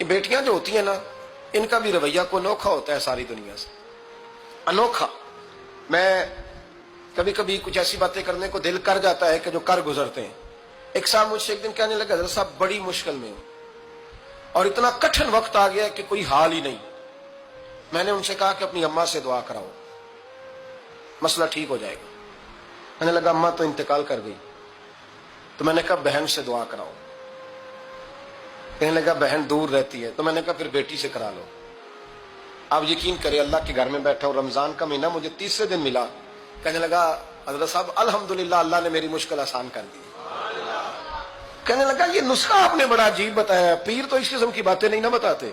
یہ بیٹیاں جو ہوتی ہیں نا، ان کا بھی رویہ کو انوکھا ہوتا ہے ساری دنیا سے، انوکھا۔ میں کبھی کبھی کچھ ایسی باتیں کرنے کو دل کر جاتا ہے کہ جو کر گزرتے ہیں۔ ایک صاحب مجھ سے ایک دن کہنے لگا، حضرت صاحب بڑی مشکل میں ہوں اور اتنا کٹھن وقت آ گیا کہ کوئی حال ہی نہیں۔ میں نے ان سے کہا کہ اپنی اماں سے دعا کراؤ، مسئلہ ٹھیک ہو جائے گا۔ کہنے لگا اماں تو انتقال کر گئی۔ تو میں نے کہا بہن سے دعا کراؤ۔ کہنے لگا بہن دور رہتی ہے۔ تو میں نے کہا پھر بیٹی سے کرا لو۔ آپ یقین کریں، اللہ کے گھر میں بیٹھا ہوں، رمضان کا مہینہ مجھے تیسرے دن ملا۔ کہنے لگا حضرت صاحب الحمدللہ اللہ نے میری مشکل آسان کر دی۔ کہنے لگا یہ نسخہ آپ نے بڑا عجیب بتایا، پیر تو اس قسم کی باتیں نہیں نہ بتاتے،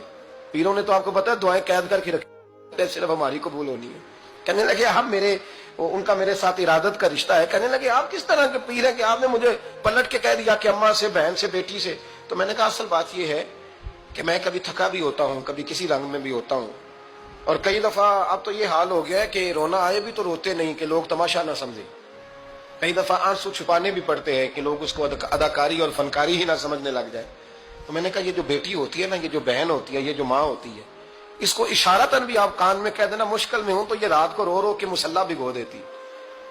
پیروں نے تو آپ کو پتا ہے دعائیں قید کر کے رکھی، صرف ہماری قبول ہونی ہے۔ کہنے لگے ہم ان کا میرے ساتھ ارادت کا رشتہ ہے۔ کہنے لگے آپ کس طرح کے پیر ہیں کہ آپ نے مجھے پلٹ کے کہہ دیا کہ اماں سے، بہن سے، بیٹی سے۔ تو میں نے کہا اصل بات یہ ہے کہ میں کبھی تھکا بھی ہوتا ہوں، کبھی کسی رنگ میں بھی ہوتا ہوں، اور کئی دفعہ اب تو یہ حال ہو گیا ہے کہ رونا آئے بھی تو روتے نہیں کہ لوگ تماشا نہ سمجھیں۔ کئی دفعہ آنسو چھپانے بھی پڑتے ہیں کہ لوگ اس کو اداکاری اور فنکاری ہی نہ سمجھنے لگ جائے۔ تو میں نے کہا یہ جو بیٹی ہوتی ہے نا، یہ جو بہن ہوتی ہے، یہ جو ماں ہوتی ہے، اس کو اشارتاً بھی آپ کان میں کہہ دینا مشکل میں ہوں تو یہ رات کو رو رو کے مصلی بھگو دیتی،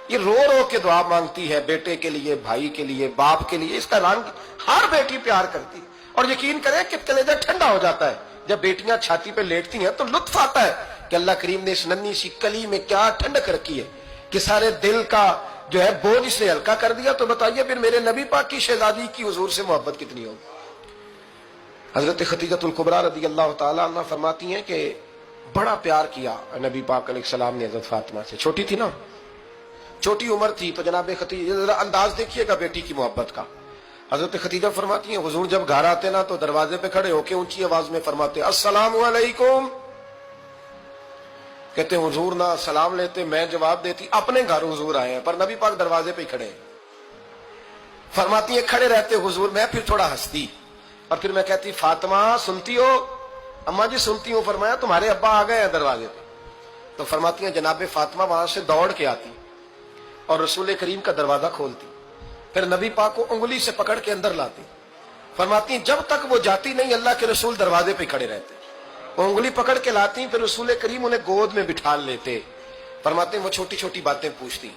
یہ رو رو کے دعا مانگتی ہے بیٹے کے لیے، بھائی کے لیے، باپ کے لیے۔ اس کا رنگ ہر بیٹی پیار کرتی، اور یقین کریں کہ کلیجہ ٹھنڈا ہو جاتا ہے جب بیٹیاں چھاتی پہ لیٹتی ہیں تو لطف آتا ہے کہ اللہ کریم نے اس ننھی سی کلی میں کیا ٹھنڈک رکھی ہے کہ سارے دل کا جو ہے بوجھ اس نے ہلکا کر دیا۔ تو بتائیے پھر میرے نبی پاک کی شہزادی کی حضور سے محبت کتنی ہوگی۔ حضرت خدیجہ الکبریٰ رضی اللہ تعالیٰ عنہ فرماتی ہیں کہ بڑا پیار کیا نبی پاک علیہ السلام نے حضرت فاطمہ سے۔ چھوٹی تھی نا، چھوٹی عمر تھی، تو جناب خدیجہ ذرا انداز دیکھیے گا بیٹی کی محبت کا۔ حضرت خدیجہ فرماتی ہیں حضور جب گھر آتے نا تو دروازے پہ کھڑے ہو کے اونچی آواز میں فرماتے السلام علیکم۔ کہتے ہیں حضور نہ سلام لیتے، میں جواب دیتی، اپنے گھر حضور آئے ہیں پر نبی پاک دروازے پہ کھڑے ہیں۔ فرماتی ہیں کھڑے رہتے حضور، میں پھر تھوڑا ہنستی اور پھر میں کہتی فاطمہ سنتی ہو؟ اماں جی سنتی ہوں۔ فرمایا تمہارے ابا آ گئے ہیں دروازے پہ۔ تو فرماتی ہیں جناب فاطمہ وہاں سے دوڑ کے آتی اور رسول کریم کا دروازہ کھولتی، پھر نبی پاک کو انگلی سے پکڑ کے اندر لاتی۔ فرماتی ہیں جب تک وہ جاتی نہیں اللہ کے رسول دروازے پہ کھڑے رہتے، وہ انگلی پکڑ کے لاتی، پھر رسول کریم انہیں گود میں بٹھا لیتے۔ فرماتے ہیں وہ چھوٹی چھوٹی باتیں پوچھتی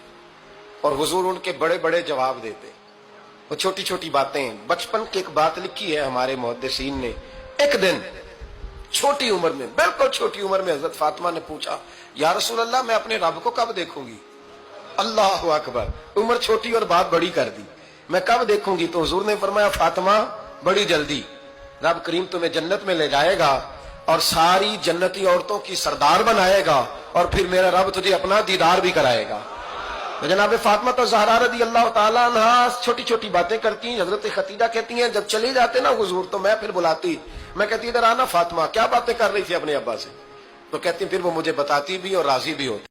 اور حضور ان کے بڑے بڑے جواب دیتے۔ وہ چھوٹی چھوٹی باتیں، بچپن کی ایک بات لکھی ہے ہمارے محدثین نے، ایک دن چھوٹی عمر میں، بالکل چھوٹی عمر میں حضرت فاطمہ نے پوچھا یا رسول اللہ میں اپنے رب کو کب دیکھوں گی؟ اللہ اکبر، عمر چھوٹی اور بات بڑی کر دی، میں کب دیکھوں گی؟ تو حضور نے فرمایا فاطمہ بڑی جلدی، رب کریم تمہیں جنت میں لے جائے گا اور ساری جنتی عورتوں کی سردار بنائے گا، اور پھر میرا رب تجھے اپنا دیدار بھی کرائے گا۔ تو جناب فاطمہ تو زہرا رضی اللہ تعالیٰ عنہا چھوٹی چھوٹی باتیں کرتی ہیں۔ حضرت خدیجہ کہتی ہیں جب چلے جاتے نا حضور تو میں پھر بلاتی، میں کہتی ادھر آنا فاطمہ، کیا باتیں کر رہی تھی اپنے ابا سے؟ تو کہتی پھر وہ مجھے بتاتی بھی اور راضی بھی ہوتی۔